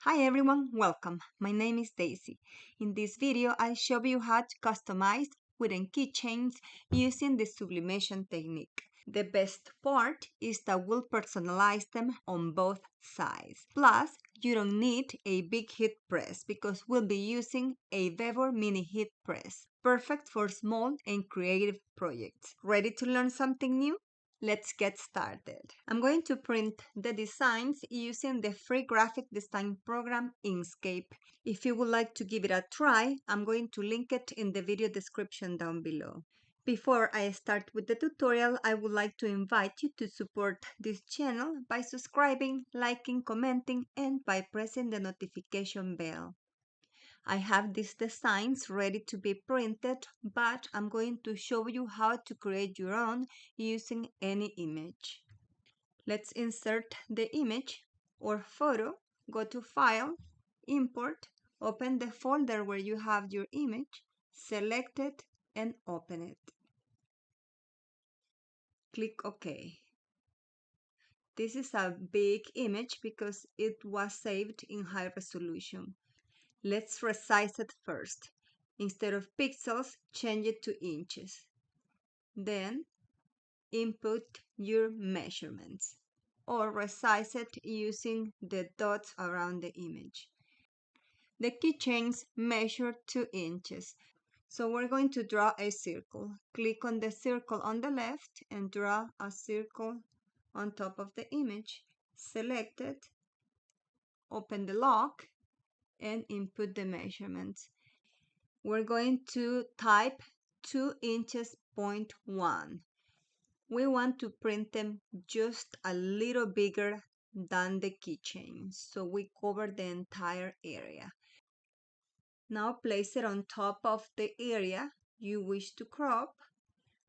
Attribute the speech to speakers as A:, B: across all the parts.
A: Hi everyone, welcome. My name is Daisy. In this video, I show you how to customize wooden keychains using the sublimation technique. The best part is that we'll personalize them on both sides. Plus, you don't need a big heat press because we'll be using a VEVOR mini heat press. Perfect for small and creative projects. Ready to learn something new? Let's get started. I'm going to print the designs using the free graphic design program Inkscape. If you would like to give it a try, I'm going to link it in the video description down below. Before I start with the tutorial, I would like to invite you to support this channel by subscribing, liking, commenting, and by pressing the notification bell. I have these designs ready to be printed, but I'm going to show you how to create your own using any image. Let's insert the image or photo, go to File, Import, open the folder where you have your image, select it and open it. Click OK. This is a big image because it was saved in high resolution. Let's resize it first. Instead of pixels, change it to inches. Then input your measurements or resize it using the dots around the image. The keychains measure 2 inches. So we're going to draw a circle. Click on the circle on the left and draw a circle on top of the image. Select it, open the lock, and input the measurements. We're going to type 2 inches, 0.1. We want to print them just a little bigger than the keychain, so we cover the entire area. Now place it on top of the area you wish to crop.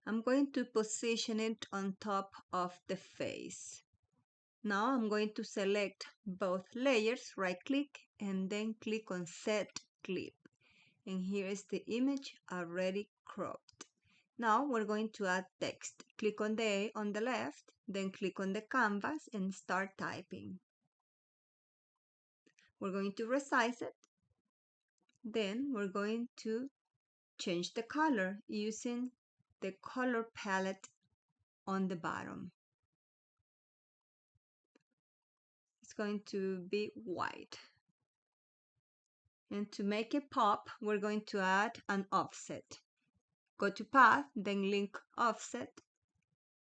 A: I'm going to position it on top of the face. Now I'm going to select both layers, right click, and then click on Set Clip. And here is the image already cropped. Now we're going to add text. Click on the A on the left, then click on the canvas and start typing. We're going to resize it. Then we're going to change the color using the color palette on the bottom. It's going to be white. And to make it pop, we're going to add an offset. Go to Path, then link Offset.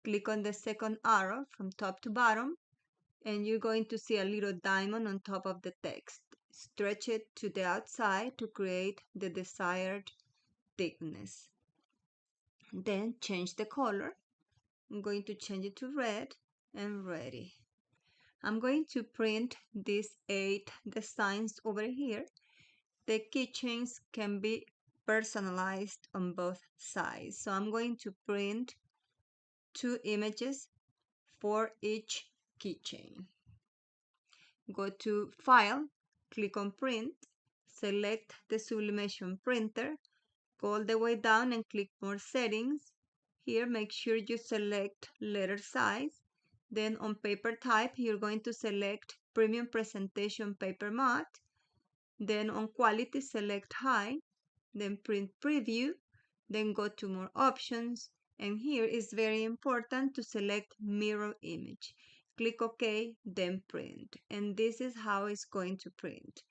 A: Click on the second arrow from top to bottom, and you're going to see a little diamond on top of the text. Stretch it to the outside to create the desired thickness. Then change the color. I'm going to change it to red and ready. I'm going to print these 8 designs over here. The keychains can be personalized on both sides. So I'm going to print 2 images for each keychain. Go to File, click on Print, select the sublimation printer, go all the way down and click More Settings. Here make sure you select letter size. Then on paper type, you're going to select Premium Presentation Paper Matte. Then on quality, select high, then print preview, then go to more options, and here is very important to select mirror image. Click OK, then print, and this is how it's going to print.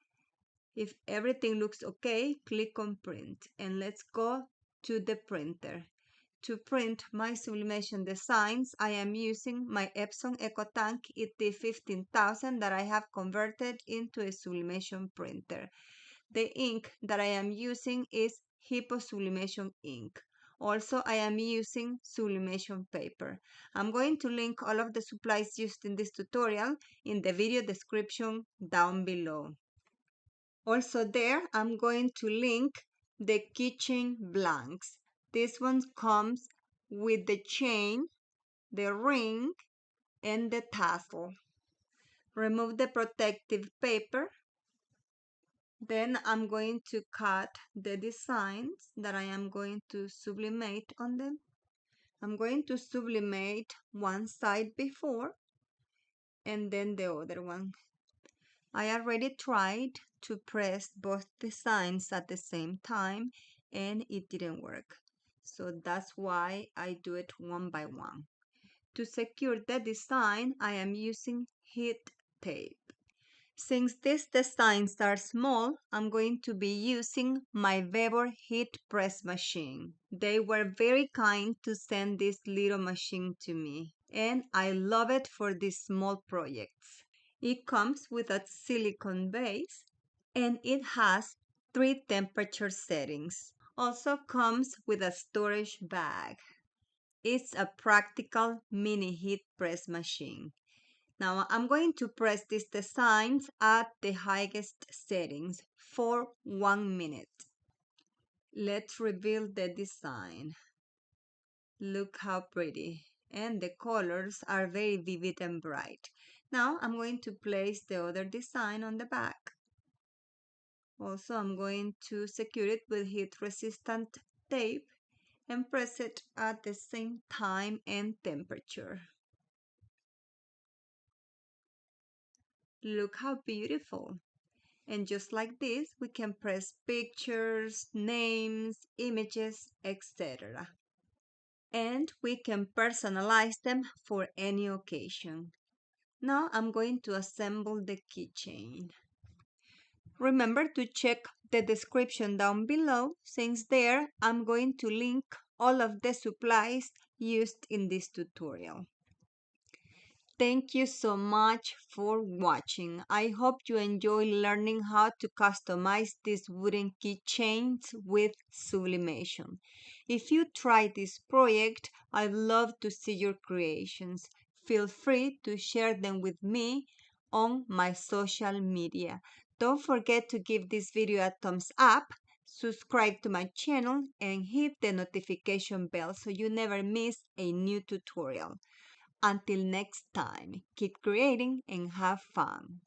A: If everything looks okay, click on print, and let's go to the printer. To print my sublimation designs, I am using my Epson EcoTank ET15000 that I have converted into a sublimation printer. The ink that I am using is Hippo Sublimation ink. Also, I am using sublimation paper. I'm going to link all of the supplies used in this tutorial in the video description down below. Also there, I'm going to link the keychain blanks. This one comes with the chain, the ring, and the tassel. Remove the protective paper. Then I'm going to cut the designs that I am going to sublimate on them. I'm going to sublimate one side before and then the other one. I already tried to press both designs at the same time and it didn't work. So that's why I do it one by one. To secure the design, I am using heat tape. Since these designs are small, I'm going to be using my VEVOR heat press machine. They were very kind to send this little machine to me, and I love it for these small projects. It comes with a silicone base, and it has 3 temperature settings. Also comes with a storage bag. It's a practical mini heat press machine. Now I'm going to press these designs at the highest settings for 1 minute. Let's reveal the design. Look how pretty. And the colors are very vivid and bright. Now I'm going to place the other design on the back. Also, I'm going to secure it with heat-resistant tape and press it at the same time and temperature. Look how beautiful. And just like this, we can press pictures, names, images, etc. And we can personalize them for any occasion. Now I'm going to assemble the keychain. Remember to check the description down below, since there I'm going to link all of the supplies used in this tutorial. Thank you so much for watching. I hope you enjoy learning how to customize these wooden keychains with sublimation. If you try this project, I'd love to see your creations. Feel free to share them with me on my social media. Don't forget to give this video a thumbs up, subscribe to my channel, and hit the notification bell so you never miss a new tutorial. Until next time, keep creating and have fun.